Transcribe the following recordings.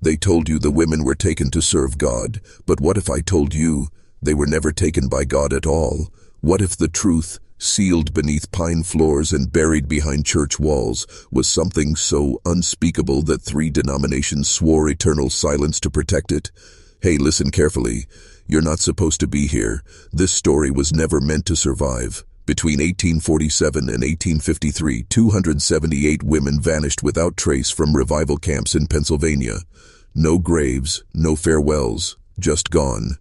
They told you the women were taken to serve God, but what if I told you they were never taken by God at all? What if the truth, sealed beneath pine floors and buried behind church walls, was something so unspeakable that 3 denominations swore eternal silence to protect it? Hey, listen carefully. You're not supposed to be here. This story was never meant to survive. Between 1847 and 1853, 278 women vanished without trace from revival camps in Pennsylvania. No graves, no farewells, just gone.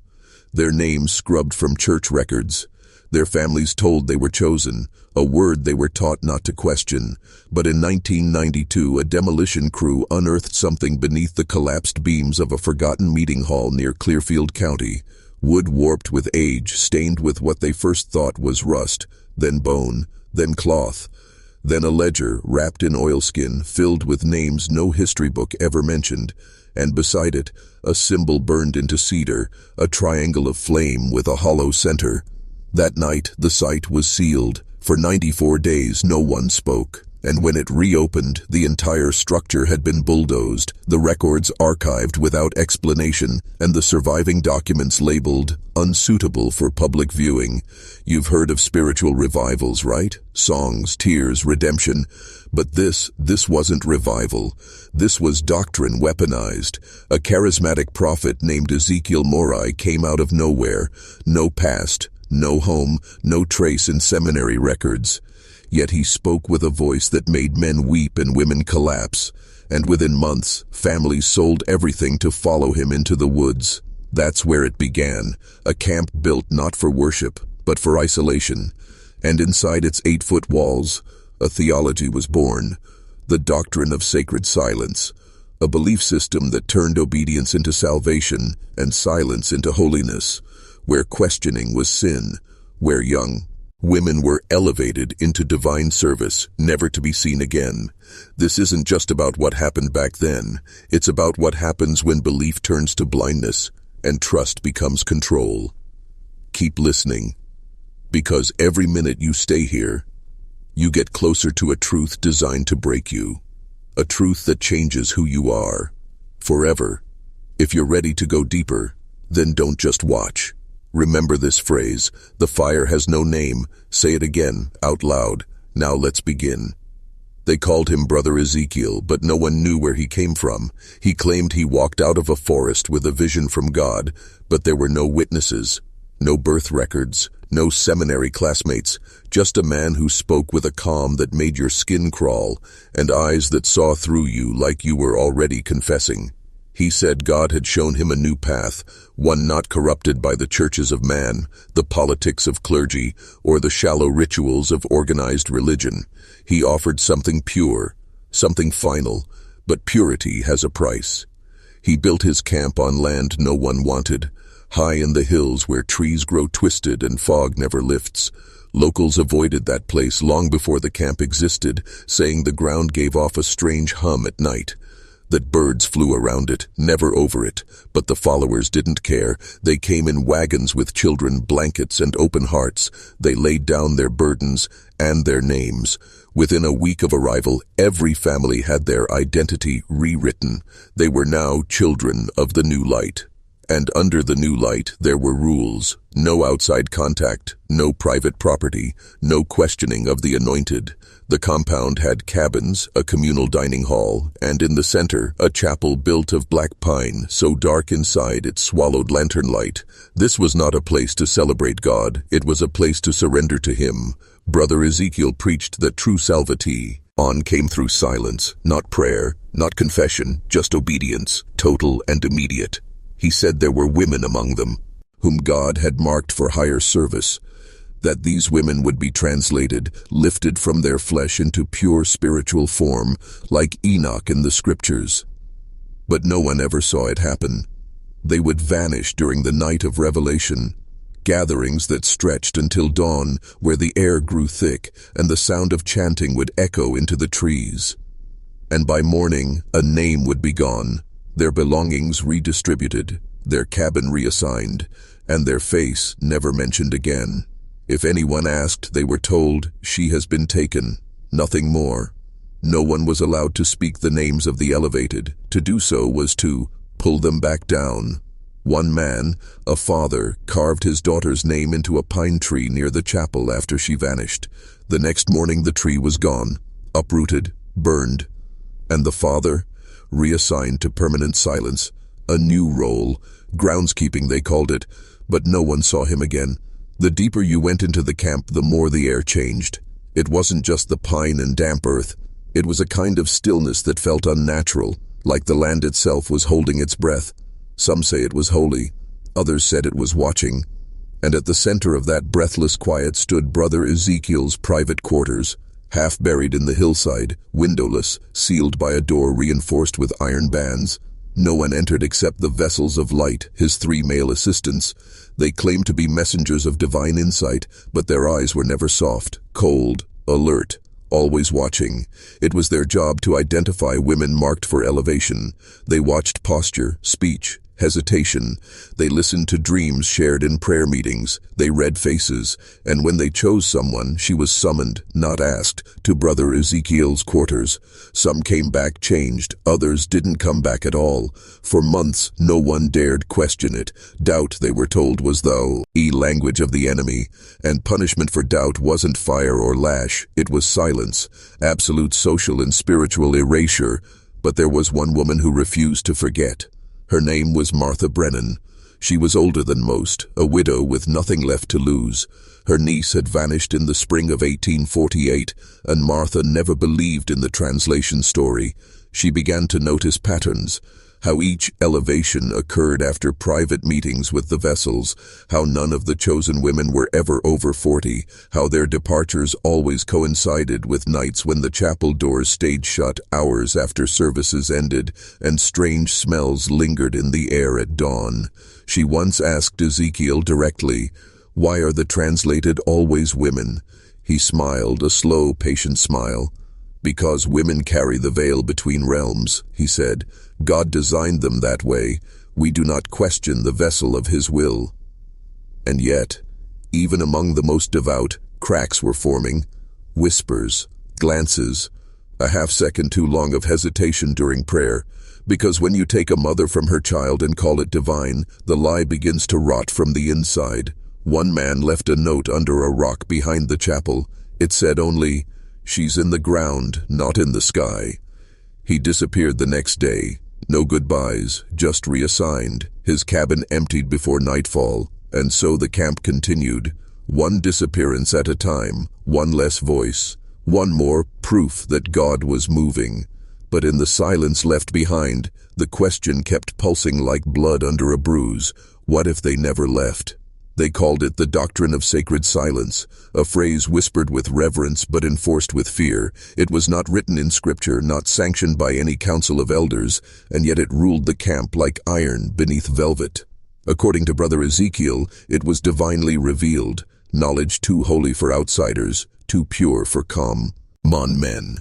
Their names scrubbed from church records. Their families told they were chosen, a word they were taught not to question. But in 1992, a demolition crew unearthed something beneath the collapsed beams of a forgotten meeting hall near Clearfield County. Wood warped with age, stained with what they first thought was rust, then bone, then cloth, then a ledger wrapped in oilskin filled with names no history book ever mentioned, and beside it, a symbol burned into cedar, a triangle of flame with a hollow center. That night, the site was sealed. For 94 days, no one spoke. And when it reopened, the entire structure had been bulldozed, the records archived without explanation, and the surviving documents labeled unsuitable for public viewing. You've heard of spiritual revivals, right? Songs, tears, redemption. But this wasn't revival. This was doctrine weaponized. A charismatic prophet named Ezekiel Morai came out of nowhere. No past, no home, no trace in seminary records. Yet he spoke with a voice that made men weep and women collapse, and within months, families sold everything to follow him into the woods. That's where it began, a camp built not for worship, but for isolation. And inside its 8-foot walls, a theology was born, the doctrine of sacred silence, a belief system that turned obedience into salvation and silence into holiness, where questioning was sin, where young women were elevated into divine service, never to be seen again. This isn't just about what happened back then. It's about what happens when belief turns to blindness and trust becomes control. Keep listening, because every minute you stay here, you get closer to a truth designed to break you. A truth that changes who you are, forever. If you're ready to go deeper, then don't just watch. Remember this phrase, the fire has no name. Say it again, out loud. Now let's begin. They called him Brother Ezekiel, but no one knew where he came from. He claimed he walked out of a forest with a vision from God, but there were no witnesses, no birth records, no seminary classmates, just a man who spoke with a calm that made your skin crawl, and eyes that saw through you like you were already confessing. He said God had shown him a new path, one not corrupted by the churches of man, the politics of clergy, or the shallow rituals of organized religion. He offered something pure, something final, but purity has a price. He built his camp on land no one wanted, high in the hills where trees grow twisted and fog never lifts. Locals avoided that place long before the camp existed, saying the ground gave off a strange hum at night, that birds flew around it, never over it. But the followers didn't care. They came in wagons with children, blankets, and open hearts. They laid down their burdens and their names. Within a week of arrival, every family had their identity rewritten. They were now children of the new light. And under the new light, there were rules. No outside contact, no private property, no questioning of the anointed. The compound had cabins, a communal dining hall, and in the center, a chapel built of black pine, so dark inside it swallowed lantern light. This was not a place to celebrate God. It was a place to surrender to Him. Brother Ezekiel preached that true salvati came through silence, not prayer, not confession, just obedience, total and immediate. He said there were women among them, whom God had marked for higher service, that these women would be translated, lifted from their flesh into pure spiritual form, like Enoch in the scriptures. But no one ever saw it happen. They would vanish during the night of revelation, gatherings that stretched until dawn, where the air grew thick and the sound of chanting would echo into the trees. And by morning, a name would be gone, their belongings redistributed, their cabin reassigned, and their face never mentioned again. If anyone asked, they were told, "She has been taken," nothing more. No one was allowed to speak the names of the elevated. To do so was to pull them back down. One man, a father, carved his daughter's name into a pine tree near the chapel after she vanished. The next morning the tree was gone, uprooted, burned, and the father, reassigned to permanent silence, a new role, groundskeeping they called it, but no one saw him again. The deeper you went into the camp, the more the air changed. It wasn't just the pine and damp earth. It was a kind of stillness that felt unnatural, like the land itself was holding its breath. Some say it was holy, others said it was watching. And at the center of that breathless quiet stood Brother Ezekiel's private quarters, half buried in the hillside, windowless, sealed by a door reinforced with iron bands. No one entered except the vessels of light, his 3 male assistants. They claimed to be messengers of divine insight, but their eyes were never soft, cold, alert, always watching. It was their job to identify women marked for elevation. They watched posture, speech, hesitation. They listened to dreams shared in prayer meetings. They read faces, and when they chose someone, she was summoned, not asked, to Brother Ezekiel's quarters. Some came back changed, others didn't come back at all. For months, no one dared question it. Doubt, they were told, was the language of the enemy, and punishment for doubt wasn't fire or lash, it was silence, absolute social and spiritual erasure. But there was one woman who refused to forget. Her name was Martha Brennan. She was older than most, a widow with nothing left to lose. Her niece had vanished in the spring of 1848, and Martha never believed in the translation story. She began to notice patterns, how each elevation occurred after private meetings with the vessels, how none of the chosen women were ever over 40, how their departures always coincided with nights when the chapel doors stayed shut hours after services ended, and strange smells lingered in the air at dawn. She once asked Ezekiel directly, "Why are the translated always women?" He smiled, a slow, patient smile. "Because women carry the veil between realms," he said. "God designed them that way. We do not question the vessel of His will." And yet, even among the most devout, cracks were forming. Whispers, glances, a half-second too long of hesitation during prayer. Because when you take a mother from her child and call it divine, the lie begins to rot from the inside. One man left a note under a rock behind the chapel. It said only, "She's in the ground, not in the sky." He disappeared the next day. No goodbyes, just reassigned. His cabin emptied before nightfall, and so the camp continued. One disappearance at a time, one less voice, one more proof that God was moving. But in the silence left behind, the question kept pulsing like blood under a bruise. What if they never left? They called it the Doctrine of Sacred Silence, a phrase whispered with reverence but enforced with fear. It was not written in Scripture, not sanctioned by any council of elders, and yet it ruled the camp like iron beneath velvet. According to Brother Ezekiel, it was divinely revealed, knowledge too holy for outsiders, too pure for common men.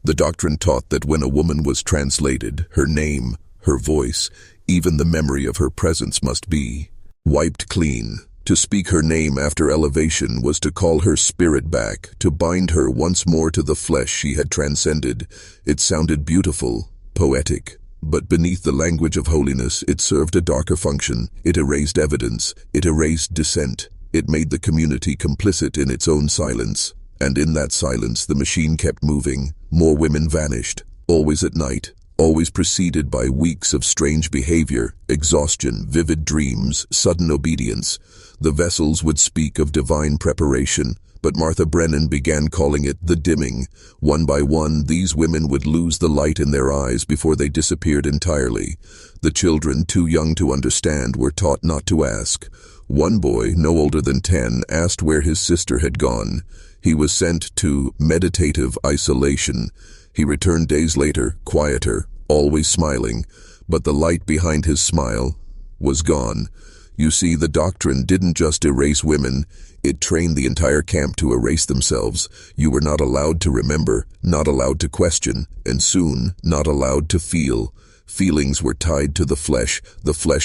The doctrine taught that when a woman was translated, her name, her voice, even the memory of her presence must be wiped clean. To speak her name after elevation was to call her spirit back, to bind her once more to the flesh she had transcended. It sounded beautiful, poetic, but beneath the language of holiness, it served a darker function. It erased evidence, it erased dissent, it made the community complicit in its own silence. And in that silence, the machine kept moving. More women vanished, always at night, always preceded by weeks of strange behavior, exhaustion, vivid dreams, sudden obedience. The vessels would speak of divine preparation, but Martha Brennan began calling it the dimming. One by one, these women would lose the light in their eyes before they disappeared entirely. The children, too young to understand, were taught not to ask. One boy, no older than 10, asked where his sister had gone. He was sent to meditative isolation. He returned days later, quieter, always smiling, but the light behind his smile was gone. You see, the doctrine didn't just erase women, it trained the entire camp to erase themselves. You were not allowed to remember, not allowed to question, and soon not allowed to feel. Feelings were tied to the flesh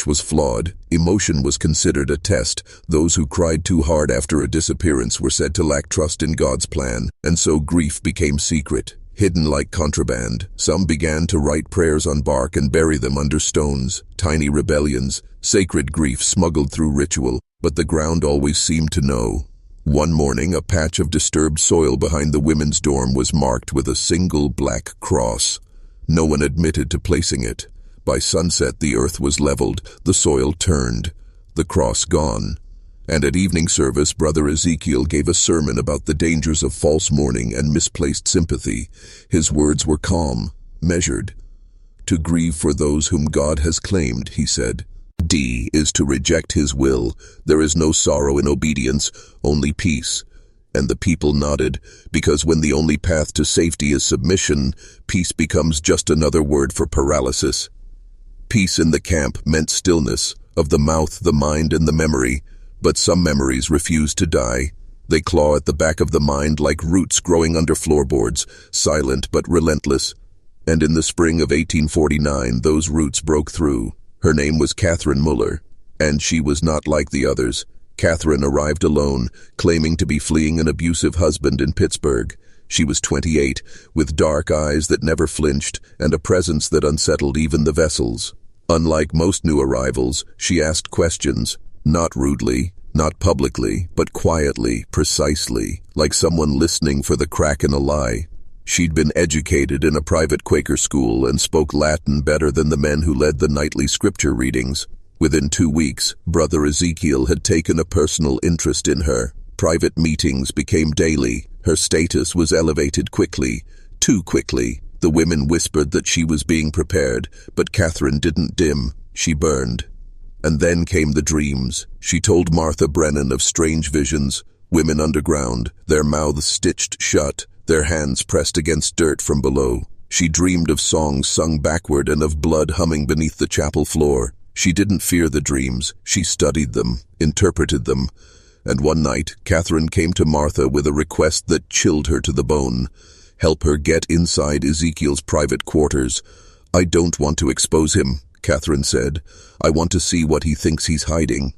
was flawed, emotion was considered a test. Those who cried too hard after a disappearance were said to lack trust in God's plan, and so grief became secret, hidden like contraband. Some began to write prayers on bark and bury them under stones, tiny rebellions, sacred grief smuggled through ritual, but the ground always seemed to know. One morning, a patch of disturbed soil behind the women's dorm was marked with a single black cross. No one admitted to placing it. By sunset, the earth was leveled, the soil turned, the cross gone. And at evening service, Brother Ezekiel gave a sermon about the dangers of false mourning and misplaced sympathy. His words were calm, measured. To grieve for those whom God has claimed, he said. D is to reject his will. There is no sorrow in obedience, only peace. And the people nodded, because when the only path to safety is submission, peace becomes just another word for paralysis. Peace in the camp meant stillness, of the mouth, the mind, and the memory. But some memories refuse to die. They claw at the back of the mind like roots growing under floorboards, silent but relentless. And in the spring of 1849, those roots broke through. Her name was Catherine Muller, and she was not like the others. Catherine arrived alone, claiming to be fleeing an abusive husband in Pittsburgh. She was 28, with dark eyes that never flinched, and a presence that unsettled even the vessels. Unlike most new arrivals, she asked questions. Not rudely, not publicly, but quietly, precisely, like someone listening for the crack in a lie. She'd been educated in a private Quaker school and spoke Latin better than the men who led the nightly scripture readings. Within 2 weeks, Brother Ezekiel had taken a personal interest in her. Private meetings became daily. Her status was elevated quickly, too quickly. The women whispered that she was being prepared, but Catherine didn't dim. She burned. And then came the dreams. She told Martha Brennan of strange visions, women underground, their mouths stitched shut, their hands pressed against dirt from below. She dreamed of songs sung backward and of blood humming beneath the chapel floor. She didn't fear the dreams. She studied them, interpreted them. And one night, Catherine came to Martha with a request that chilled her to the bone. Help her get inside Ezekiel's private quarters. I don't want to expose him, Catherine said. I want to see what he thinks he's hiding.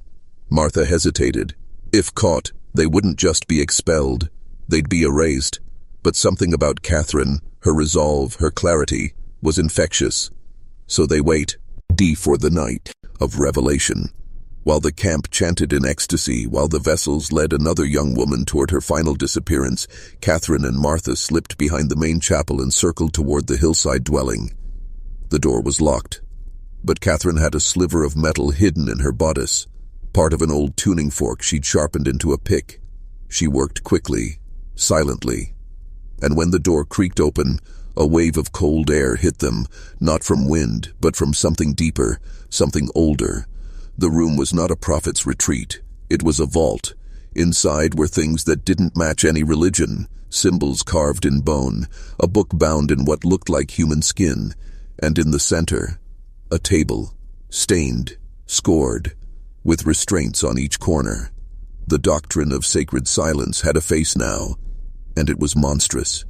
Martha hesitated. If caught, they wouldn't just be expelled. They'd be erased. But something about Catherine, her resolve, her clarity, was infectious. So they wait. D for the night of revelation. While the camp chanted in ecstasy, while the vessels led another young woman toward her final disappearance, Catherine and Martha slipped behind the main chapel and circled toward the hillside dwelling. The door was locked. But Catherine had a sliver of metal hidden in her bodice, part of an old tuning fork she'd sharpened into a pick. She worked quickly, silently. And when the door creaked open, a wave of cold air hit them, not from wind, but from something deeper, something older. The room was not a prophet's retreat. It was a vault. Inside were things that didn't match any religion, symbols carved in bone, a book bound in what looked like human skin, and in the center, a table, stained, scored, with restraints on each corner. The doctrine of sacred silence had a face now, and it was monstrous.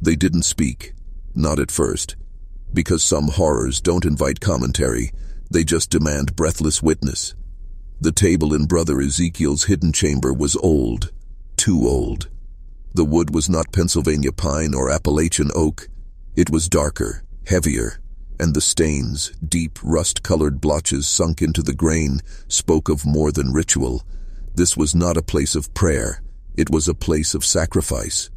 They didn't speak, not at first, because some horrors don't invite commentary, they just demand breathless witness. The table in Brother Ezekiel's hidden chamber was old, too old. The wood was not Pennsylvania pine or Appalachian oak. It was darker, heavier, and the stains, deep rust-colored blotches sunk into the grain, spoke of more than ritual. This was not a place of prayer. It was a place of sacrifice.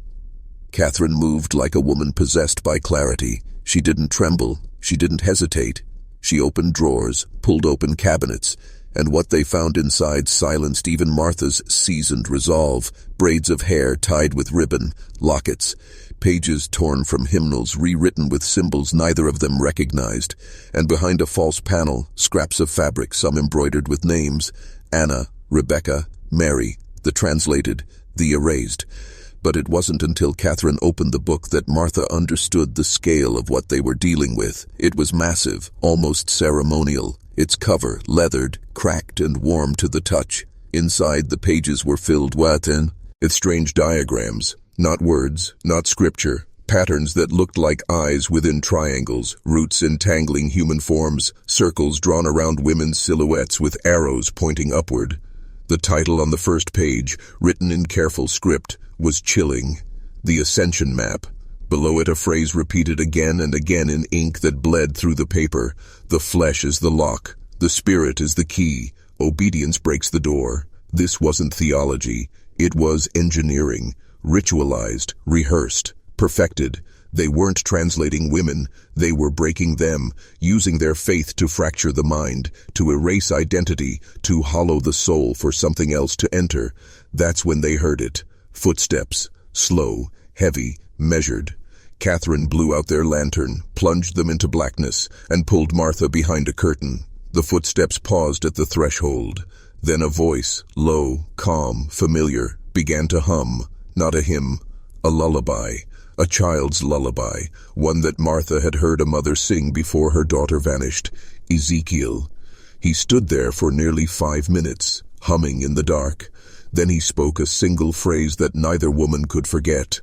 Catherine moved like a woman possessed by clarity. She didn't tremble. She didn't hesitate. She opened drawers, pulled open cabinets, and what they found inside silenced even Martha's seasoned resolve. Braids of hair tied with ribbon, lockets, pages torn from hymnals rewritten with symbols neither of them recognized, and behind a false panel, scraps of fabric, some embroidered with names: Anna, Rebecca, Mary, the translated, the erased. But it wasn't until Catherine opened the book that Martha understood the scale of what they were dealing with. It was massive, almost ceremonial, its cover leathered, cracked, and warm to the touch. Inside, the pages were filled with strange diagrams, not words, not scripture, patterns that looked like eyes within triangles, roots entangling human forms, circles drawn around women's silhouettes with arrows pointing upward. The title on the first page, written in careful script, was chilling. The Ascension Map. Below it a phrase repeated again and again in ink that bled through the paper. The flesh is the lock. The spirit is the key. Obedience breaks the door. This wasn't theology. It was engineering. Ritualized, rehearsed, perfected. They weren't translating women. They were breaking them, using their faith to fracture the mind, to erase identity, to hollow the soul for something else to enter. That's when they heard it. Footsteps. Slow, heavy, measured. Catherine blew out their lantern, plunged them into blackness, and pulled Martha behind a curtain. The footsteps paused at the threshold. Then a voice, low, calm, familiar, began to hum. Not a hymn, a lullaby. A child's lullaby, one that Martha had heard a mother sing before her daughter vanished. Ezekiel. He stood there for nearly 5 minutes, humming in the dark. Then he spoke a single phrase that neither woman could forget.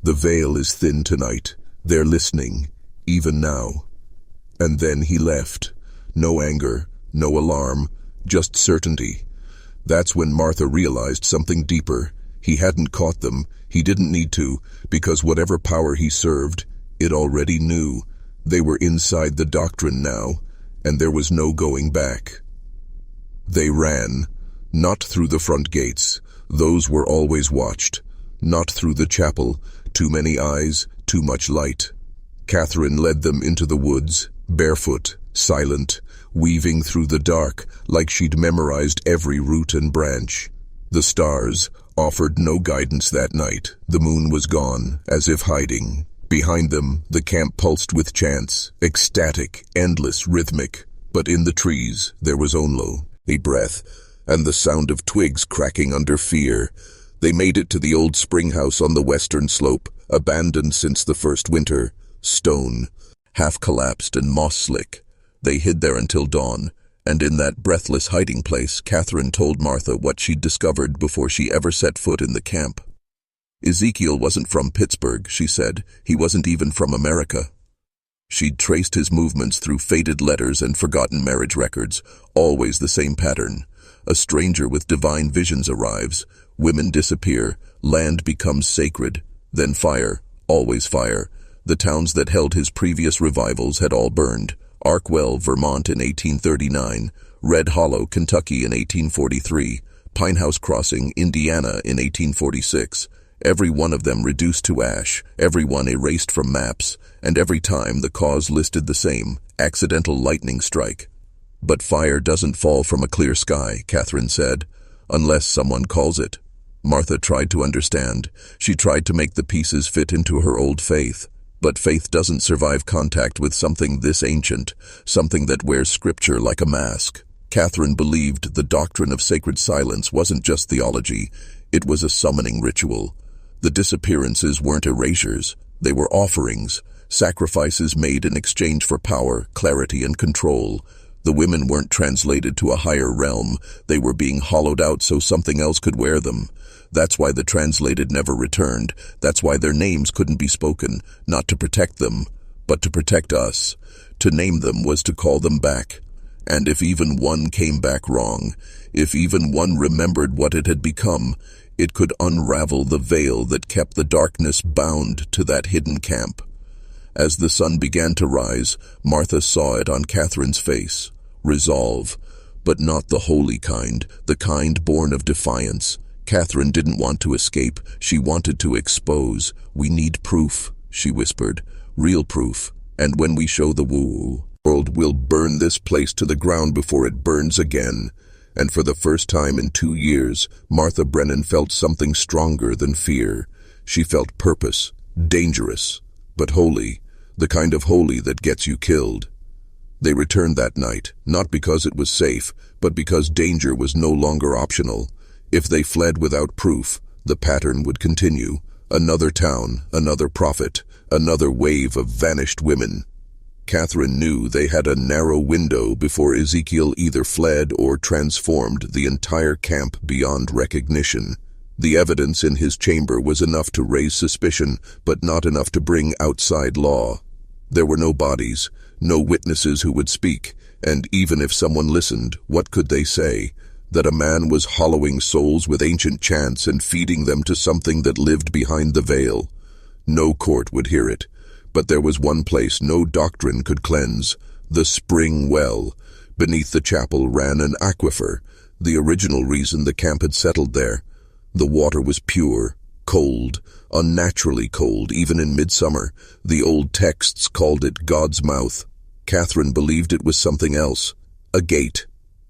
The veil is thin tonight. They're listening, even now. And then he left. No anger, no alarm, just certainty. That's when Martha realized something deeper. He hadn't caught them. He didn't need to, because whatever power he served, it already knew. They were inside the doctrine now, and there was no going back. They ran, not through the front gates. Those were always watched. Not through the chapel. Too many eyes, too much light. Catherine led them into the woods, barefoot, silent, weaving through the dark like she'd memorized every root and branch. The stars offered no guidance that night. The moon was gone, as if hiding. Behind them, the camp pulsed with chants, ecstatic, endless, rhythmic. But in the trees, there was only a breath, and the sound of twigs cracking under fear. They made it to the old spring house on the western slope, abandoned since the first winter. Stone, half-collapsed and moss-slick. They hid there until dawn, and in that breathless hiding place, Catherine told Martha what she'd discovered before she ever set foot in the camp. Ezekiel wasn't from Pittsburgh, she said. He wasn't even from America. She'd traced his movements through faded letters and forgotten marriage records, always the same pattern. A stranger with divine visions arrives, women disappear, land becomes sacred, then fire, always fire. The towns that held his previous revivals had all burned. Arkwell, Vermont in 1839, Red Hollow, Kentucky in 1843, Pinehouse Crossing, Indiana in 1846. Every one of them reduced to ash, every one erased from maps, and every time the cause listed the same, accidental lightning strike. But fire doesn't fall from a clear sky, Catherine said, unless someone calls it. Martha tried to understand. She tried to make the pieces fit into her old faith. But faith doesn't survive contact with something this ancient, something that wears scripture like a mask. Catherine believed the doctrine of sacred silence wasn't just theology, it was a summoning ritual. The disappearances weren't erasures, they were offerings, sacrifices made in exchange for power, clarity, and control. The women weren't translated to a higher realm, they were being hollowed out so something else could wear them. That's why the translated never returned. That's why their names couldn't be spoken, not to protect them, but to protect us. To name them was to call them back. And if even one came back wrong, if even one remembered what it had become, it could unravel the veil that kept the darkness bound to that hidden camp. As the sun began to rise, Martha saw it on Catherine's face. Resolve, but not the holy kind, the kind born of defiance. Catherine didn't want to escape, she wanted to expose. We need proof, she whispered, real proof, and when we show the world, we'll burn this place to the ground before it burns again. And for the first time in 2 years, Martha Brennan felt something stronger than fear. She felt purpose, dangerous, but holy, the kind of holy that gets you killed. They returned that night, not because it was safe, but because danger was no longer optional. If they fled without proof, the pattern would continue. Another town, another prophet, another wave of vanished women. Catherine knew they had a narrow window before Ezekiel either fled or transformed the entire camp beyond recognition. The evidence in his chamber was enough to raise suspicion, but not enough to bring outside law. There were no bodies, no witnesses who would speak, and even if someone listened, what could they say? That a man was hollowing souls with ancient chants and feeding them to something that lived behind the veil. No court would hear it. But there was one place no doctrine could cleanse: the spring well. Beneath the chapel ran an aquifer, the original reason the camp had settled there. The water was pure, cold, unnaturally cold, even in midsummer. The old texts called it God's mouth. Catherine believed it was something else, a gate,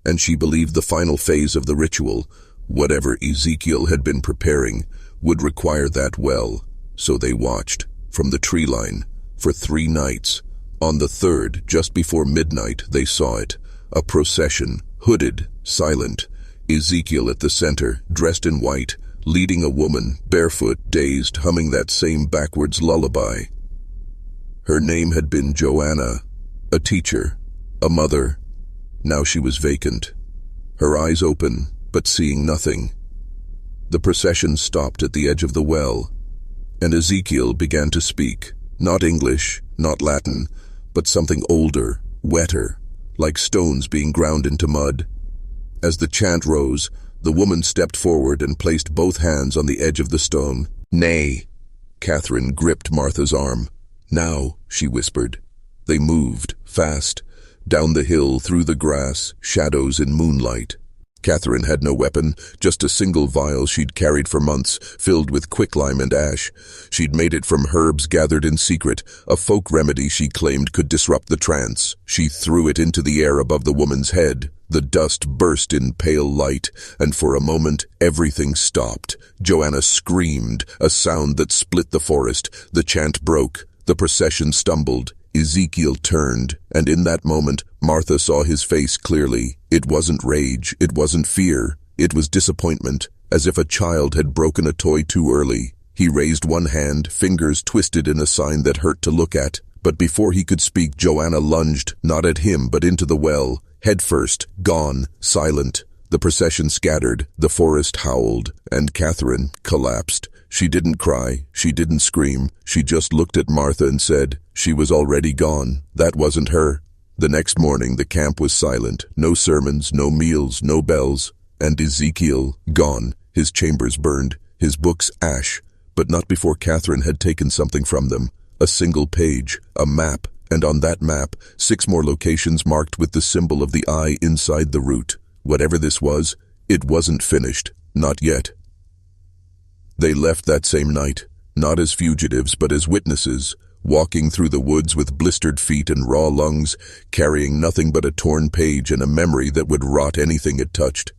and she believed the final phase of the ritual, whatever Ezekiel had been preparing, would require that well. So they watched, from the tree line, for 3 nights. On the third, just before midnight, they saw it, a procession, hooded, silent, Ezekiel at the center, dressed in white, leading a woman, barefoot, dazed, humming that same backwards lullaby. Her name had been Joanna, a teacher, a mother. Now she was vacant, her eyes open, but seeing nothing. The procession stopped at the edge of the well, and Ezekiel began to speak, not English, not Latin, but something older, wetter, like stones being ground into mud. As the chant rose, the woman stepped forward and placed both hands on the edge of the stone. "Nay." Catherine gripped Martha's arm. "Now," she whispered. They moved, fast, down the hill, through the grass, shadows in moonlight. Catherine had no weapon, just a single vial she'd carried for months, filled with quicklime and ash. She'd made it from herbs gathered in secret, a folk remedy she claimed could disrupt the trance. She threw it into the air above the woman's head. The dust burst in pale light, and for a moment everything stopped. Joanna screamed, a sound that split the forest. The chant broke. The procession stumbled. Ezekiel turned, and in that moment, Martha saw his face clearly. It wasn't rage, it wasn't fear, it was disappointment, as if a child had broken a toy too early. He raised one hand, fingers twisted in a sign that hurt to look at. But before he could speak, Joanna lunged, not at him, but into the well. Head first, gone, silent. The procession scattered, the forest howled, and Catherine collapsed. She didn't cry, she didn't scream, she just looked at Martha and said, she was already gone. That wasn't her. The next morning the camp was silent, no sermons, no meals, no bells, and Ezekiel, gone, his chambers burned, his books ash, but not before Catherine had taken something from them, a single page, a map, and on that map, 6 more locations marked with the symbol of the eye inside the root. Whatever this was, it wasn't finished, not yet. They left that same night, not as fugitives but as witnesses, walking through the woods with blistered feet and raw lungs, carrying nothing but a torn page and a memory that would rot anything it touched.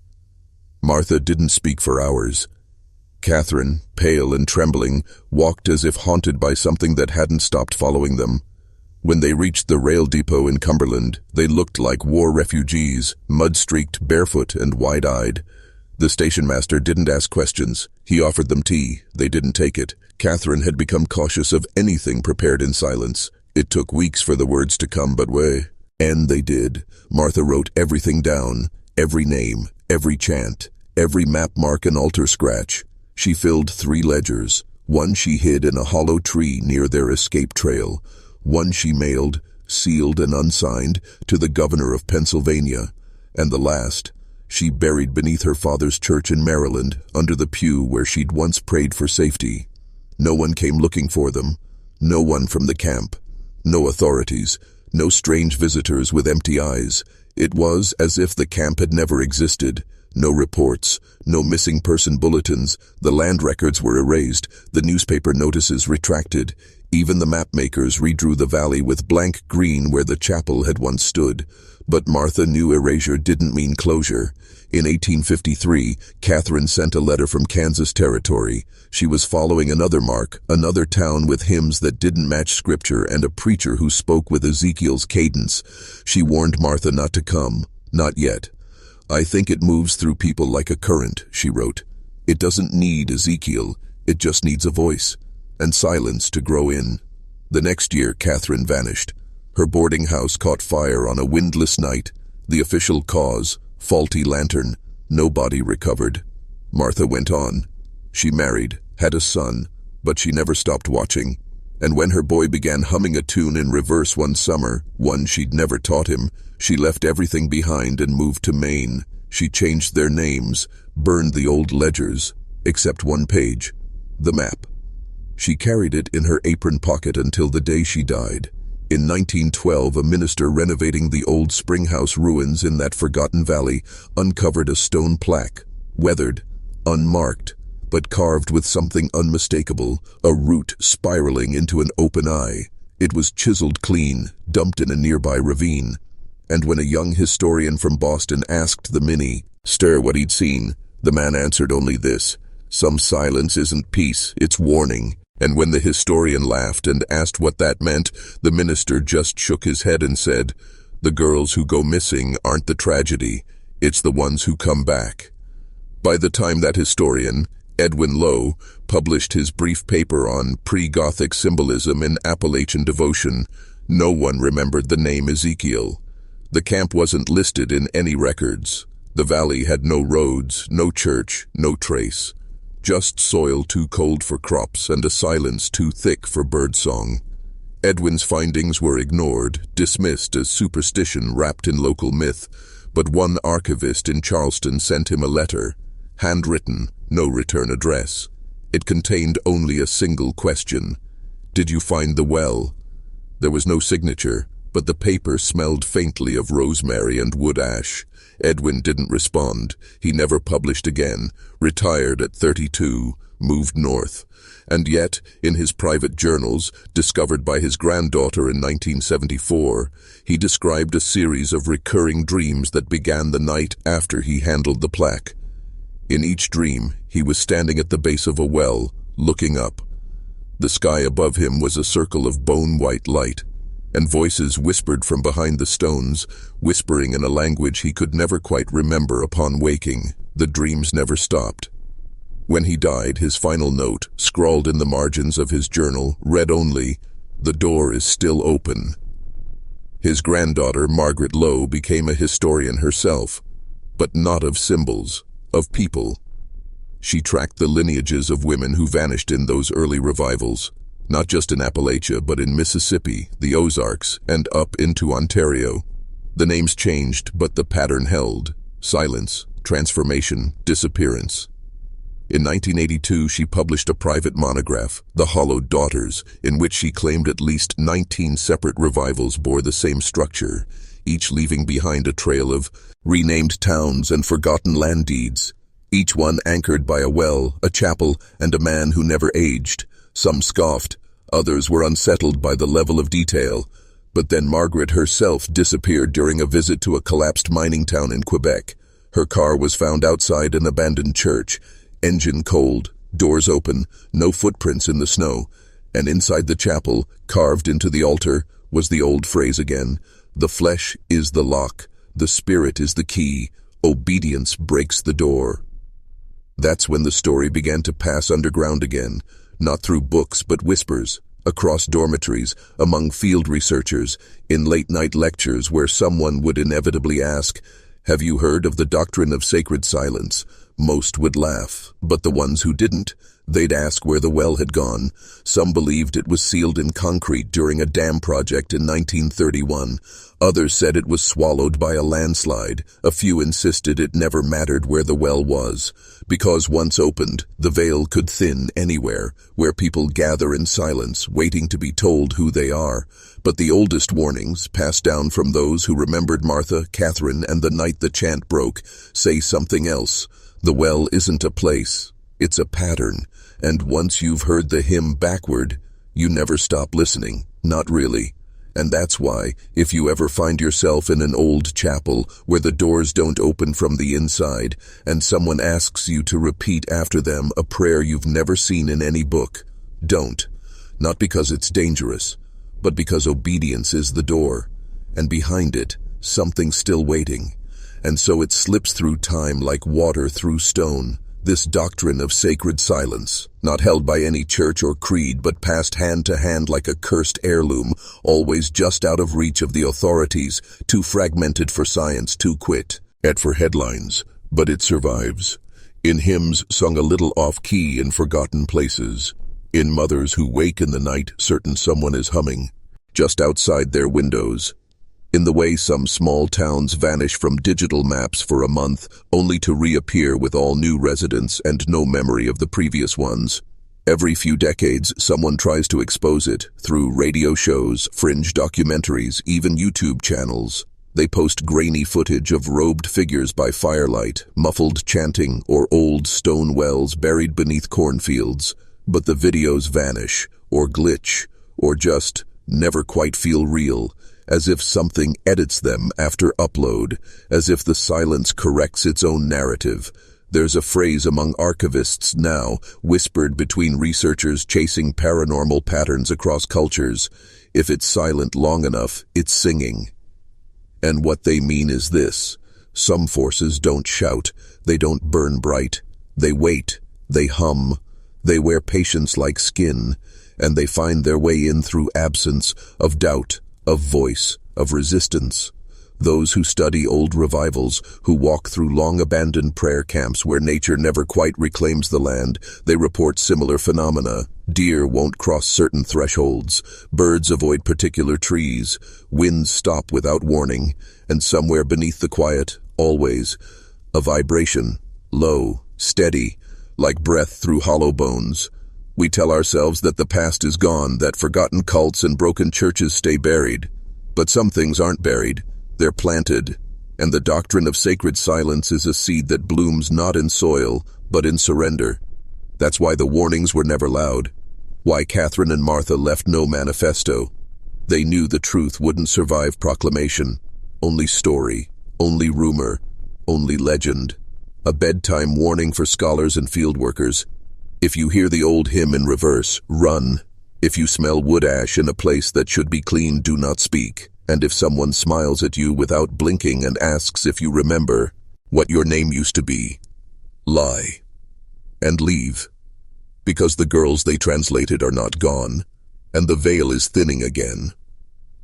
Martha didn't speak for hours. Catherine, pale and trembling, walked as if haunted by something that hadn't stopped following them. When they reached the rail depot in Cumberland, they looked like war refugees, mud-streaked, barefoot, and wide-eyed. The station master didn't ask questions. He offered them tea. They didn't take it. Catherine had become cautious of anything prepared in silence. It took weeks for the words to come, but and they did. Martha wrote everything down, every name, every chant, every map mark and altar scratch. She filled 3 ledgers. One she hid in a hollow tree near their escape trail. One she mailed, sealed and unsigned, to the governor of Pennsylvania. And the last, she buried beneath her father's church in Maryland, under the pew where she'd once prayed for safety. No one came looking for them. No one from the camp. No authorities. No strange visitors with empty eyes. It was as if the camp had never existed. No reports. No missing person bulletins. The land records were erased. The newspaper notices retracted. Even the map makers redrew the valley with blank green where the chapel had once stood. But Martha knew erasure didn't mean closure. In 1853, Catherine sent a letter from Kansas Territory. She was following another mark, another town with hymns that didn't match scripture and a preacher who spoke with Ezekiel's cadence. She warned Martha not to come. Not yet. "I think it moves through people like a current," she wrote. "It doesn't need Ezekiel. It just needs a voice and silence to grow in." The next year, Catherine vanished. Her boarding house caught fire on a windless night. The official cause, faulty lantern. No body recovered. Martha went on. She married, had a son, but she never stopped watching. And when her boy began humming a tune in reverse one summer, one she'd never taught him, she left everything behind and moved to Maine. She changed their names, burned the old ledgers, except one page, the map. She carried it in her apron pocket until the day she died. In 1912, a minister renovating the old springhouse ruins in that forgotten valley uncovered a stone plaque, weathered, unmarked, but carved with something unmistakable, a root spiraling into an open eye. It was chiseled clean, dumped in a nearby ravine. And when a young historian from Boston asked the minister what he'd seen, the man answered only this: "Some silence isn't peace, it's warning." And when the historian laughed and asked what that meant, the minister just shook his head and said, "The girls who go missing aren't the tragedy, it's the ones who come back." By the time that historian, Edwin Lowe, published his brief paper on pre-Gothic symbolism in Appalachian devotion, no one remembered the name Ezekiel. The camp wasn't listed in any records. The valley had no roads, no church, no trace. Just soil too cold for crops and a silence too thick for birdsong. Edwin's findings were ignored, dismissed as superstition wrapped in local myth, but one archivist in Charleston sent him a letter, handwritten, no return address. It contained only a single question: "Did you find the well?" There was no signature, but the paper smelled faintly of rosemary and wood ash. Edwin didn't respond. He never published again, retired at 32, moved north. And yet, in his private journals, discovered by his granddaughter in 1974, he described a series of recurring dreams that began the night after he handled the plaque. In each dream, he was standing at the base of a well, looking up. The sky above him was a circle of bone-white light, and voices whispered from behind the stones, whispering in a language he could never quite remember upon waking. The dreams never stopped. When he died, his final note, scrawled in the margins of his journal, read only, "The door is still open." His granddaughter, Margaret Lowe, became a historian herself, but not of symbols, of people. She tracked the lineages of women who vanished in those early revivals, not just in Appalachia, but in Mississippi, the Ozarks, and up into Ontario. The names changed, but the pattern held: silence, transformation, disappearance. In 1982, she published a private monograph, The Hollowed Daughters, in which she claimed at least 19 separate revivals bore the same structure, each leaving behind a trail of renamed towns and forgotten land deeds, each one anchored by a well, a chapel, and a man who never aged. Some scoffed, others were unsettled by the level of detail. But then Margaret herself disappeared during a visit to a collapsed mining town in Quebec. Her car was found outside an abandoned church, engine cold, doors open, no footprints in the snow, and inside the chapel, carved into the altar, was the old phrase again: "The flesh is the lock, the spirit is the key, obedience breaks the door." That's when the story began to pass underground again, not through books but whispers, across dormitories, among field researchers, in late-night lectures where someone would inevitably ask, "Have you heard of the doctrine of sacred silence?" Most would laugh, but the ones who didn't, they'd ask where the well had gone. Some believed it was sealed in concrete during a dam project in 1931. Others said it was swallowed by a landslide. A few insisted it never mattered where the well was, because once opened, the veil could thin anywhere, where people gather in silence, waiting to be told who they are. But the oldest warnings, passed down from those who remembered Martha, Catherine, and the night the chant broke, say something else. The well isn't a place, it's a pattern, and once you've heard the hymn backward, you never stop listening, not really. And that's why, if you ever find yourself in an old chapel where the doors don't open from the inside, and someone asks you to repeat after them a prayer you've never seen in any book, don't. Not because it's dangerous, but because obedience is the door, and behind it, something's still waiting. And so it slips through time like water through stone, this doctrine of sacred silence, not held by any church or creed, but passed hand to hand like a cursed heirloom, always just out of reach of the authorities, too fragmented for science, too quit at for headlines. But it survives. In hymns sung a little off-key in forgotten places. In mothers who wake in the night certain someone is humming, just outside their windows. In the way some small towns vanish from digital maps for a month, only to reappear with all new residents and no memory of the previous ones. Every few decades, someone tries to expose it through radio shows, fringe documentaries, even YouTube channels. They post grainy footage of robed figures by firelight, muffled chanting, or old stone wells buried beneath cornfields. But the videos vanish, or glitch, or just never quite feel real, as if something edits them after upload, as if the silence corrects its own narrative. There's a phrase among archivists now, whispered between researchers chasing paranormal patterns across cultures: if it's silent long enough, it's singing. And what they mean is this: some forces don't shout, they don't burn bright, they wait, they hum, they wear patience like skin, and they find their way in through absence of doubt, of voice, of resistance. Those who study old revivals, who walk through long-abandoned prayer camps where nature never quite reclaims the land, they report similar phenomena. Deer won't cross certain thresholds, birds avoid particular trees, winds stop without warning, and somewhere beneath the quiet, always, a vibration, low, steady, like breath through hollow bones. We tell ourselves that the past is gone, that forgotten cults and broken churches stay buried. But some things aren't buried. They're planted, and the doctrine of sacred silence is a seed that blooms not in soil, but in surrender. That's why the warnings were never loud, why Catherine and Martha left no manifesto. They knew the truth wouldn't survive proclamation. Only story, only rumor, only legend. A bedtime warning for scholars and field workers. If you hear the old hymn in reverse, run. If you smell wood ash in a place that should be clean, do not speak. And if someone smiles at you without blinking and asks if you remember what your name used to be, lie. And leave. Because the girls they translated are not gone, and the veil is thinning again.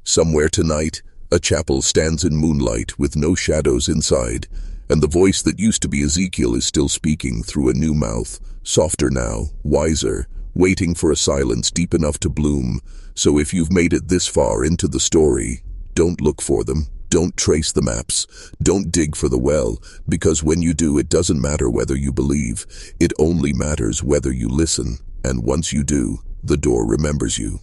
Somewhere tonight, a chapel stands in moonlight with no shadows inside, and the voice that used to be Ezekiel is still speaking through a new mouth, softer now, wiser, waiting for a silence deep enough to bloom. So if you've made it this far into the story, don't look for them, don't trace the maps, don't dig for the well, because when you do, it doesn't matter whether you believe. It only matters whether you listen, and once you do, the door remembers you.